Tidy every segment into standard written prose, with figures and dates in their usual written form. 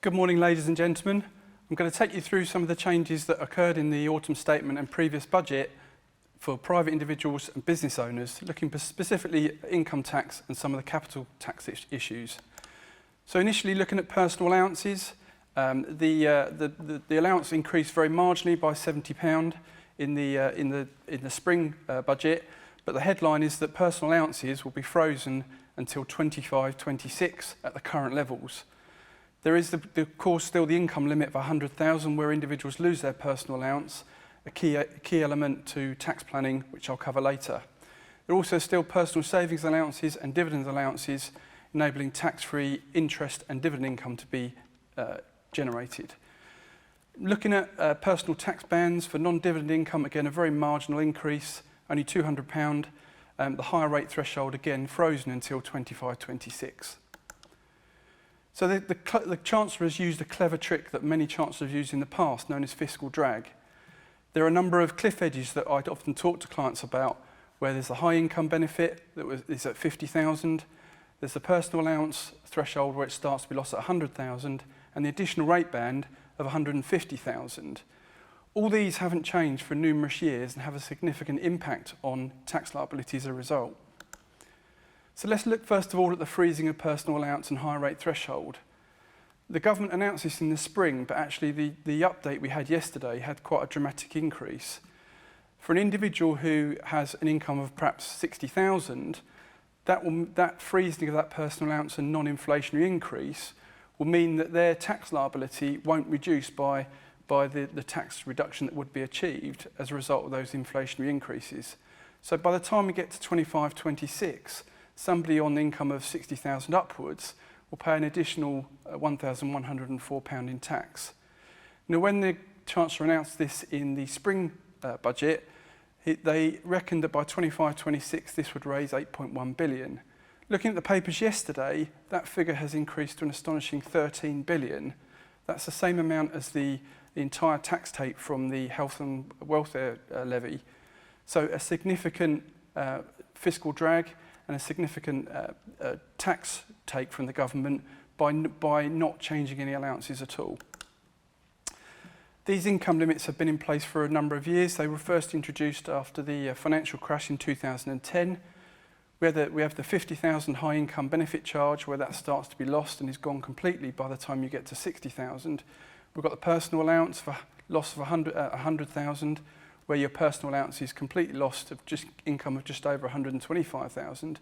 Good morning, ladies and gentlemen. I'm going to take you through some of the changes that occurred in the autumn statement and previous budget for private individuals and business owners, looking specifically at income tax and some of the capital tax issues. So initially looking at personal allowances, the allowance increased very marginally by £70 in the spring budget, but the headline is that personal allowances will be frozen until 25-26 at the current levels. There is, of course, still the income limit of £100,000 where individuals lose their personal allowance, a key element to tax planning, which I'll cover later. There are also still personal savings allowances and dividend allowances, enabling tax-free interest and dividend income to be generated. Looking at personal tax bands for non-dividend income, again, a very marginal increase, only £200. The higher rate threshold, again, frozen until 25-26. So the Chancellor has used a clever trick that many Chancellors have used in the past, known as fiscal drag. There are a number of cliff edges that I'd often talk to clients about, where there's a high income benefit that is at 50,000, there's the personal allowance threshold where it starts to be lost at 100,000, and the additional rate band of 150,000. All these haven't changed for numerous years and have a significant impact on tax liability as a result. So let's look first of all at the freezing of personal allowance and higher rate threshold. The government announced this in the spring, but actually the update we had yesterday had quite a dramatic increase. For an individual who has an income of perhaps 60,000, that freezing of that personal allowance and non-inflationary increase will mean that their tax liability won't reduce by the tax reduction that would be achieved as a result of those inflationary increases. So by the time we get to 25-26, somebody on the income of 60,000 upwards will pay an additional £1,104 in tax. Now, when the Chancellor announced this in the spring budget, they reckoned that by 25-26 this would raise £8.1 billion. Looking at the papers yesterday, that figure has increased to an astonishing £13 billion. That's the same amount as the entire tax take from the health and welfare levy. So a significant fiscal drag and a significant tax take from the government by not changing any allowances at all. These income limits have been in place for a number of years. They were first introduced after the financial crash in 2010. We have the 50,000 high income benefit charge where that starts to be lost and is gone completely by the time you get to 60,000. We've got the personal allowance for loss of 100,000 where your personal allowance is completely lost of just income of just over 125,000,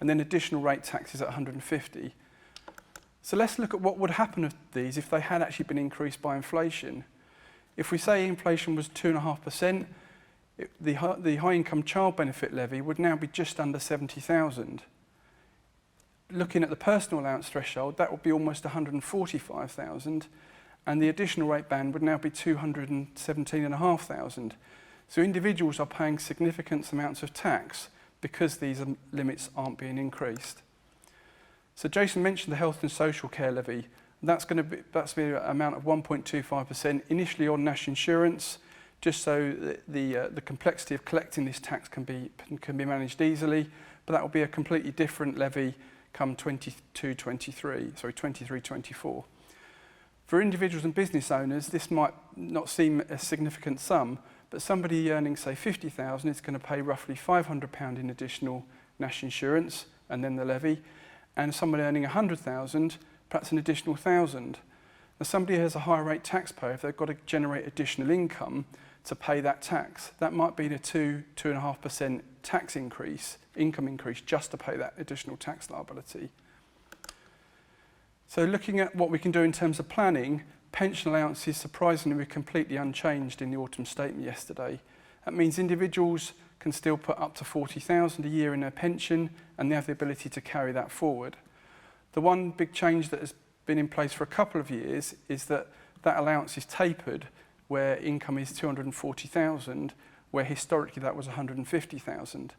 and then additional rate taxes at 150. So let's look at what would happen with these if they had actually been increased by inflation. If we say inflation was 2.5%, the high income child benefit levy would now be just under 70,000. Looking at the personal allowance threshold, that would be almost 145,000, and the additional rate band would now be 217,500. So individuals are paying significant amounts of tax because these limits aren't being increased. So Jason mentioned the health and social care levy. That's going to be an amount of 1.25% initially on national insurance, just so the complexity of collecting this tax can be managed easily. But that will be a completely different levy come 23-24. For individuals and business owners, this might not seem a significant sum, but somebody earning, say, 50,000 is going to pay roughly £500 in additional national insurance and then the levy, and somebody earning 100,000, perhaps an additional 1,000. Now, somebody who has a higher rate taxpayer, if they've got to generate additional income to pay that tax, that might be a 2.5% tax increase, income increase, just to pay that additional tax liability. So looking at what we can do in terms of planning, pension allowances surprisingly were completely unchanged in the autumn statement yesterday. That means individuals can still put up to 40,000 a year in their pension and they have the ability to carry that forward. The one big change that has been in place for a couple of years is that allowance is tapered where income is 240,000, where historically that was 150,000.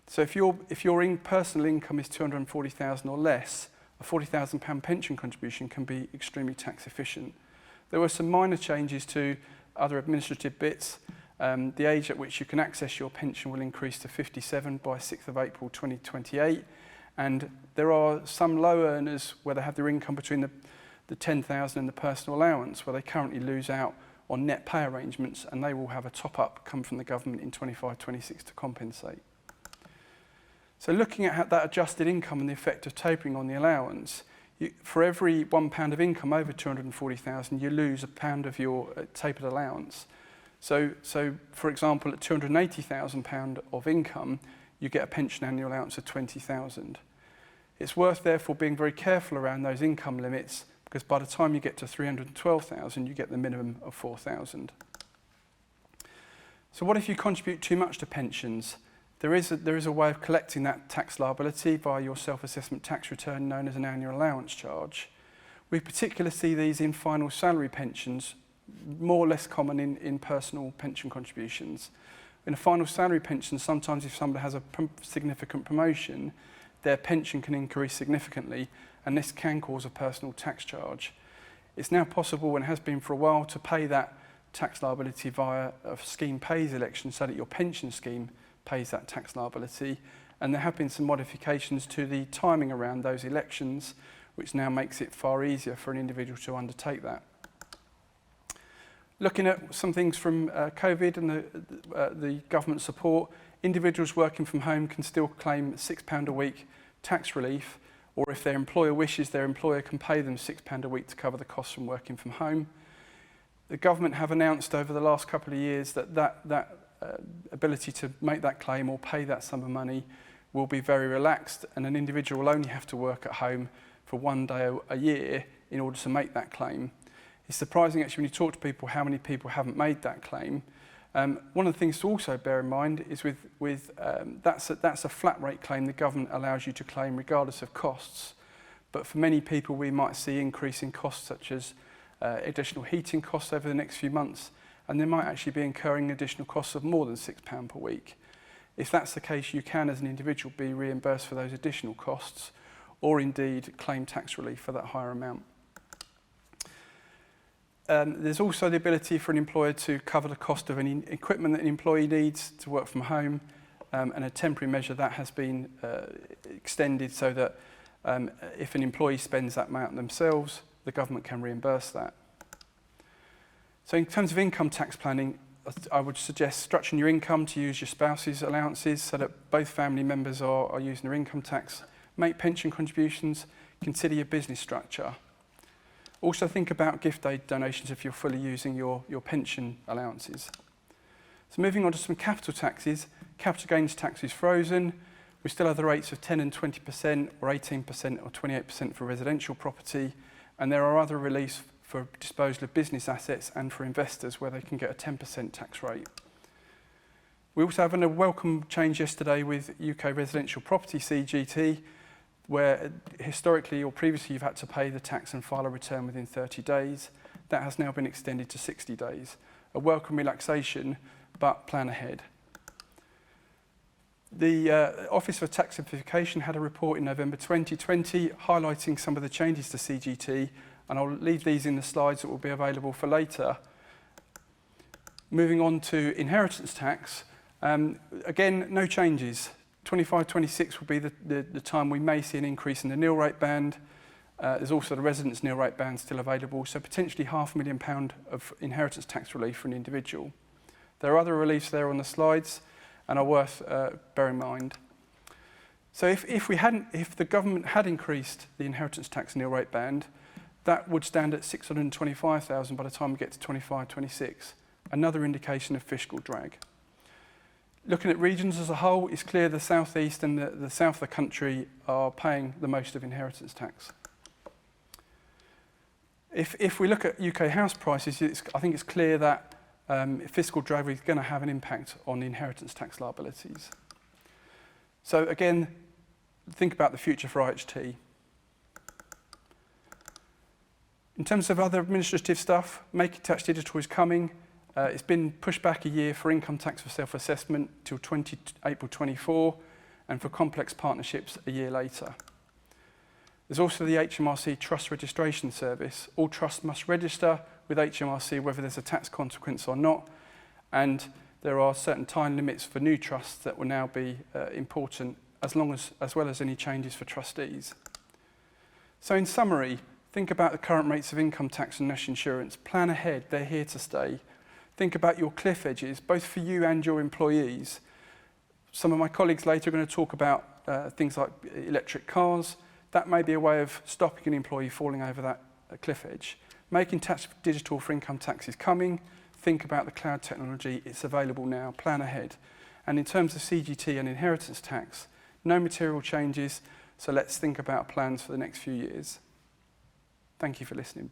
So if your personal income is 240,000 or less, a £40,000 pension contribution can be extremely tax efficient. There were some minor changes to other administrative bits. The age at which you can access your pension will increase to 57 by 6th of April 2028. And there are some low earners where they have their income between the 10,000 in the personal allowance, where they currently lose out on net pay arrangements, and they will have a top-up come from the government in 25-26 to compensate. So looking at that adjusted income and the effect of tapering on the allowance, for every £1 of income over 240,000, you lose £1 of your tapered allowance. So for example, at £280,000 of income, you get a pension annual allowance of 20,000. It's worth therefore being very careful around those income limits, because by the time you get to 312,000, you get the minimum of 4,000. So what if you contribute too much to pensions? There is a way of collecting that tax liability via your self-assessment tax return, known as an annual allowance charge. We particularly see these in final salary pensions, more or less common in personal pension contributions. In a final salary pension, sometimes if somebody has a significant promotion, their pension can increase significantly, and this can cause a personal tax charge. It's now possible, and has been for a while, to pay that tax liability via a scheme pays election, so that your pension scheme pays that tax liability, and there have been some modifications to the timing around those elections, which now makes it far easier for an individual to undertake that. Looking at some things from COVID and the government support, individuals working from home can still claim £6 a week tax relief, or if their employer wishes, their employer can pay them £6 a week to cover the costs from working from home. The government have announced over the last couple of years that ability to make that claim or pay that sum of money will be very relaxed, and an individual will only have to work at home for one day a year in order to make that claim. It's surprising actually when you talk to people how many people haven't made that claim. One of the things to also bear in mind is that's a flat rate claim the government allows you to claim regardless of costs. But for many people we might see increasing costs, such as additional heating costs over the next few months, and they might actually be incurring additional costs of more than £6 per week. If that's the case, you can, as an individual, be reimbursed for those additional costs, or indeed claim tax relief for that higher amount. There's also the ability for an employer to cover the cost of any equipment that an employee needs to work from home, and a temporary measure that has been extended so that if an employee spends that amount themselves, the government can reimburse that. So in terms of income tax planning, I would suggest structuring your income to use your spouse's allowances so that both family members are using their income tax. Make pension contributions, consider your business structure. Also think about gift aid donations if you're fully using your pension allowances. So moving on to some capital taxes, capital gains tax is frozen. We still have the rates of 10 and 20% or 18% or 28% for residential property, and there are other reliefs for disposal of business assets and for investors where they can get a 10% tax rate. We also have a welcome change yesterday with UK residential property CGT, where historically or previously you've had to pay the tax and file a return within 30 days. That has now been extended to 60 days. A welcome relaxation, but plan ahead. The Office for Tax Simplification had a report in November 2020 highlighting some of the changes to CGT, and I'll leave these in the slides that will be available for later. Moving on to inheritance tax, again, no changes. 25-26 will be the time we may see an increase in the nil rate band. There's also the residence nil rate band still available, so potentially £500,000 of inheritance tax relief for an individual. There are other reliefs there on the slides and are worth bearing in mind. So if the government had increased the inheritance tax nil rate band, that would stand at £625,000 by the time we get to 25-26, another indication of fiscal drag. Looking at regions as a whole, it's clear the South East and the south of the country are paying the most of inheritance tax. If we look at UK house prices, I think it's clear that fiscal drag is going to have an impact on the inheritance tax liabilities. So again, think about the future for IHT. In terms of other administrative stuff, Making Tax Digital is coming. It's been pushed back a year for income tax for self-assessment till April 24, and for complex partnerships a year later. There's also the Hmrc Trust Registration Service. All trusts must register with Hmrc whether there's a tax consequence or not, and there are certain time limits for new trusts that will now be important, as well as any changes for trustees. So in summary, Think about the current rates of income tax and national insurance. Plan ahead, they're here to stay. Think about your cliff edges, both for you and your employees. Some of my colleagues later are going to talk about things like electric cars. That may be a way of stopping an employee falling over that cliff edge. Making tax digital for income tax is coming. Think about the cloud technology, it's available now, plan ahead. And in terms of CGT and inheritance tax, no material changes, so let's think about plans for the next few years. Thank you for listening.